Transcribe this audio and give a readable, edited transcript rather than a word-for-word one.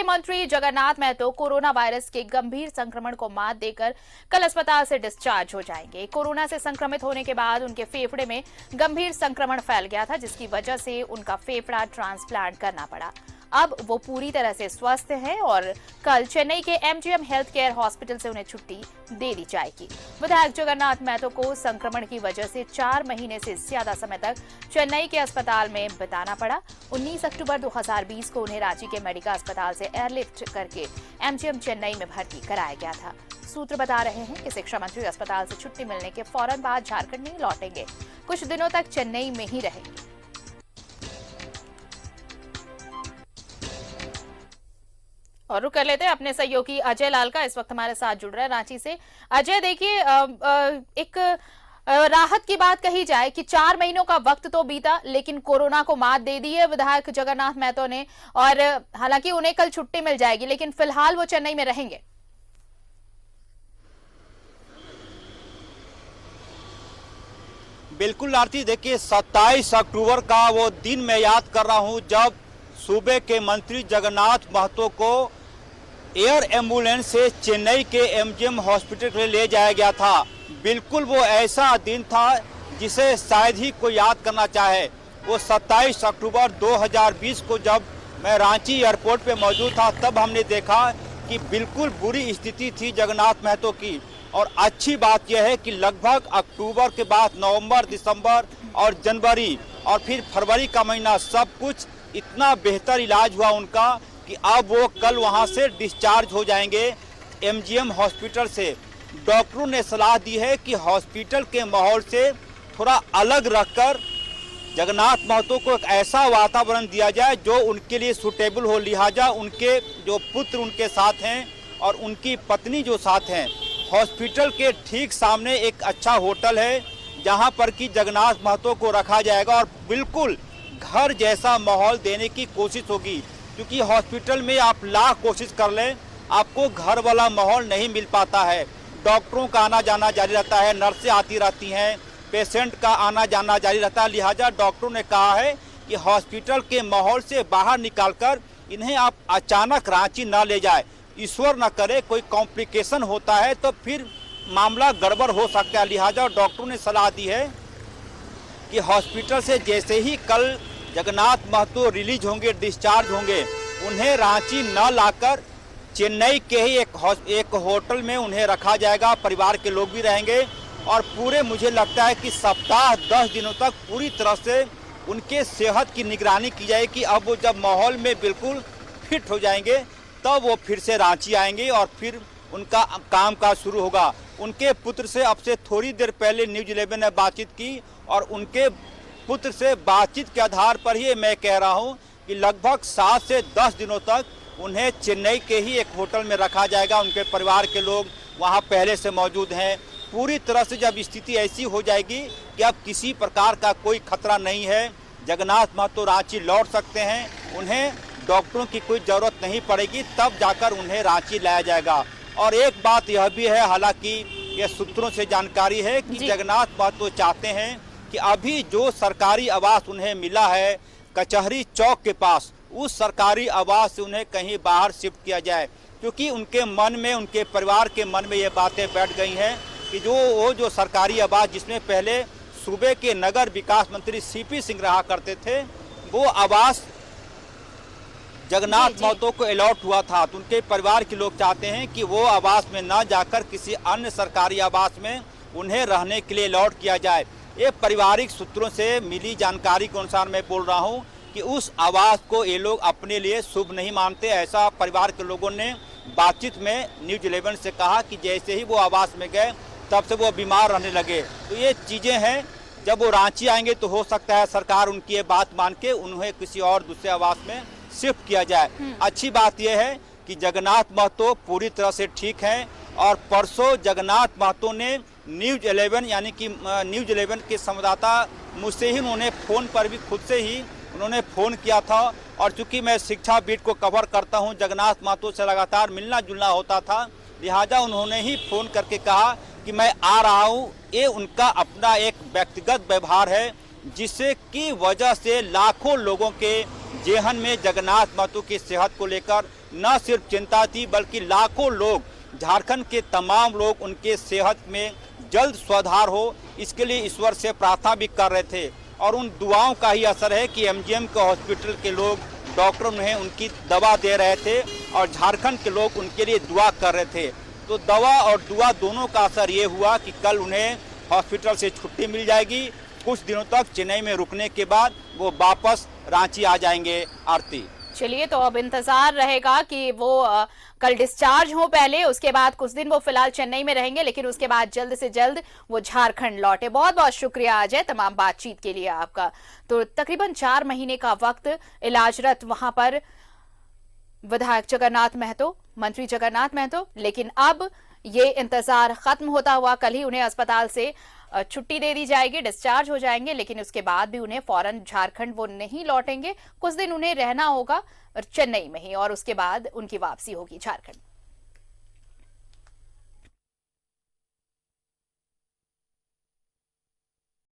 के मंत्री Jagannath Mahato corona virus के गंभीर संक्रमण को मात देकर कल अस्पताल से डिस्चार्ज हो जाएंगे। कोरोना से संक्रमित होने के बाद उनके फेफड़े में गंभीर संक्रमण फैल गया था, जिसकी वजह से उनका फेफड़ा ट्रांसप्लांट करना पड़ा। अब वो पूरी तरह से स्वस्थ हैं और कल चेन्नई के एमजीएम हेल्थ केयर हॉस्पिटल से उन्हें छुट्टी दे दी जाएगी। विधायक जगन्नाथ महतो को संक्रमण की वजह से 4 महीने से ज्यादा समय तक चेन्नई के अस्पताल में बिताना पड़ा। 19 अक्टूबर 2020 को उन्हें रांची के मेडिका अस्पताल से एयरलिफ्ट करके एमजीएम चेन्नई में भर्ती कराया गया था। सूत्र बता रहे हैं कि शिक्षा मंत्री अस्पताल से छुट्टी मिलने के फौरन बाद झारखंड नहीं लौटेंगे, कुछ दिनों तक चेन्नई में ही रहेंगे। और रुक कर लेते हैं अपने सहयोगी अजय लाल का, इस वक्त हमारे साथ जुड़ रहे हैं रांची से। अजय, देखिए, एक राहत की बात कही जाए कि 4 महीनों का वक्त तो बीता, लेकिन कोरोना को मात दे दी है विधायक जगन्नाथ महतो ने, और हालांकि उन्हें कल छुट्टी मिल जाएगी, लेकिन फिलहाल वो चेन्नई में रहेंगे। बिल्कुल आरती, देखिए 27 अक्टूबर का वो दिन मैं याद कर रहा हूं जब सूबे के मंत्री जगन्नाथ महतो को एयर एम्बुलेंस से चेन्नई के एमजीएम हॉस्पिटल के लिए ले जाया गया था। बिल्कुल वो ऐसा दिन था जिसे शायद ही कोई याद करना चाहे। वो 27 अक्टूबर 2020 को जब मैं रांची एयरपोर्ट पे मौजूद था, तब हमने देखा कि बिल्कुल बुरी स्थिति थी जगन्नाथ महतो की। और अच्छी बात यह है कि लगभग अक्टूबर के बाद नवंबर, दिसंबर और जनवरी और फिर फरवरी का महीना सब कुछ इतना बेहतर इलाज हुआ उनका कि अब वो कल वहां से डिस्चार्ज हो जाएंगे एमजीएम हॉस्पिटल से। डॉक्टरों ने सलाह दी है कि हॉस्पिटल के माहौल से थोड़ा अलग रखकर जगन्नाथ महतो को एक ऐसा वातावरण दिया जाए जो उनके लिए सूटेबल हो। लिहाजा उनके जो पुत्र उनके साथ हैं और उनकी पत्नी जो साथ हैं, हॉस्पिटल के ठीक सामने एक अच्छा होटल है जहां पर कि जगन्नाथ महतो को रखा जाएगा और बिल्कुल घर जैसा माहौल देने की कोशिश होगी। क्योंकि हॉस्पिटल में आप लाख कोशिश कर लें, आपको घर वाला माहौल नहीं मिल पाता है। डॉक्टरों का आना जाना जारी रहता है, नर्सें आती रहती हैं, पेशेंट का आना जाना जारी रहता है। लिहाजा डॉक्टरों ने कहा है कि हॉस्पिटल के माहौल से बाहर निकालकर इन्हें आप अचानक रांची न ले जाए। ईश्वर न करे कोई कॉम्प्लिकेशन होता है तो फिर मामला गड़बड़ हो सकता है। लिहाजा डॉक्टरों ने सलाह दी है कि हॉस्पिटल से जैसे ही कल जगन्नाथ महतो रिलीज होंगे, डिस्चार्ज होंगे, उन्हें रांची न लाकर चेन्नई के ही एक होटल में उन्हें रखा जाएगा। परिवार के लोग भी रहेंगे और पूरे मुझे लगता है कि सप्ताह 10 दिनों तक पूरी तरह से उनके सेहत की निगरानी की जाएगी कि अब वो जब माहौल में बिल्कुल फिट हो जाएंगे तब वो फिर से रांची आएंगे और फिर उनका कामकाज शुरू होगा। उनके पुत्र से अब से थोड़ी देर पहले न्यूज़ 11 ने बातचीत की और उनके पुत्र से बातचीत के आधार पर ही मैं कह रहा हूं कि लगभग 7 से 10 दिनों तक उन्हें चेन्नई के ही एक होटल में रखा जाएगा। उनके परिवार के लोग वहां पहले से मौजूद हैं। पूरी तरह से जब स्थिति ऐसी हो जाएगी कि अब किसी प्रकार का कोई खतरा नहीं है, जगन्नाथ महतो रांची लौट सकते हैं, उन्हें डॉक्टरों की कोई ज़रूरत नहीं पड़ेगी, तब जाकर उन्हें रांची लाया जाएगा। और एक बात यह भी है, हालांकि ये सूत्रों से जानकारी है कि जगन्नाथ महतो चाहते हैं कि अभी जो सरकारी आवास उन्हें मिला है कचहरी चौक के पास, उस सरकारी आवास से उन्हें कहीं बाहर शिफ्ट किया जाए। क्योंकि उनके मन में, उनके परिवार के मन में ये बातें बैठ गई हैं कि जो सरकारी आवास जिसमें पहले सूबे के नगर विकास मंत्री सीपी सिंह रहा करते थे, वो आवास जगन्नाथ महतो को अलॉट हुआ था। तो उनके परिवार के लोग चाहते हैं कि वो आवास में न जाकर किसी अन्य सरकारी आवास में उन्हें रहने के लिए अलॉट किया जाए। ये पारिवारिक सूत्रों से मिली जानकारी के अनुसार मैं बोल रहा हूं कि उस आवास को ये लोग अपने लिए शुभ नहीं मानते। ऐसा परिवार के लोगों ने बातचीत में न्यूज़ 11 से कहा कि जैसे ही वो आवास में गए तब से वो बीमार रहने लगे। तो ये चीज़ें हैं, जब वो रांची आएंगे तो हो सकता है सरकार उनकी ये बात मान के उन्हें किसी और दूसरे आवास में शिफ्ट किया जाए। अच्छी बात यह है कि जगन्नाथ महतो पूरी तरह से ठीक हैं और परसों जगन्नाथ महतो ने न्यूज़ 11 यानी कि न्यूज़ 11 के संवाददाता मुझसे ही उन्होंने फ़ोन पर भी खुद से ही उन्होंने फ़ोन किया था। और चूंकि मैं शिक्षा बीट को कवर करता हूं, जगन्नाथ महतो से लगातार मिलना जुलना होता था, लिहाजा उन्होंने ही फ़ोन करके कहा कि मैं आ रहा हूं। ये उनका अपना एक व्यक्तिगत व्यवहार है जिससे की वजह से लाखों लोगों के जेहन में जगन्नाथ महतो की सेहत को लेकर न सिर्फ चिंता थी, बल्कि लाखों लोग, झारखंड के तमाम लोग उनके सेहत में जल्द सुधार हो, इसके लिए ईश्वर से प्रार्थना भी कर रहे थे। और उन दुआओं का ही असर है कि एमजीएम के हॉस्पिटल के लोग, डॉक्टर उन्हें उनकी दवा दे रहे थे और झारखंड के लोग उनके लिए दुआ कर रहे थे। तो दवा और दुआ दोनों का असर ये हुआ कि कल उन्हें हॉस्पिटल से छुट्टी मिल जाएगी। कुछ दिनों तक चेन्नई में रुकने के बाद वो वापस रांची आ जाएंगे। आरती, चलिए, तो अब इंतजार रहेगा कि वो कल डिस्चार्ज हो पहले, उसके बाद कुछ दिन वो फिलहाल चेन्नई में रहेंगे, लेकिन उसके बाद जल्द से जल्द वो झारखंड लौटे। बहुत बहुत शुक्रिया अजय तमाम बातचीत के लिए आपका। तो तकरीबन 4 महीने का वक्त इलाजरत वहां पर विधायक जगन्नाथ महतो, मंत्री जगन्नाथ महतो, लेकिन अब ये इंतजार खत्म होता हुआ कल ही उन्हें अस्पताल से छुट्टी दे दी जाएगी, डिस्चार्ज हो जाएंगे, लेकिन उसके बाद भी उन्हें फौरन झारखंड वो नहीं लौटेंगे। कुछ दिन उन्हें रहना होगा चेन्नई में ही और उसके बाद उनकी वापसी होगी झारखंड।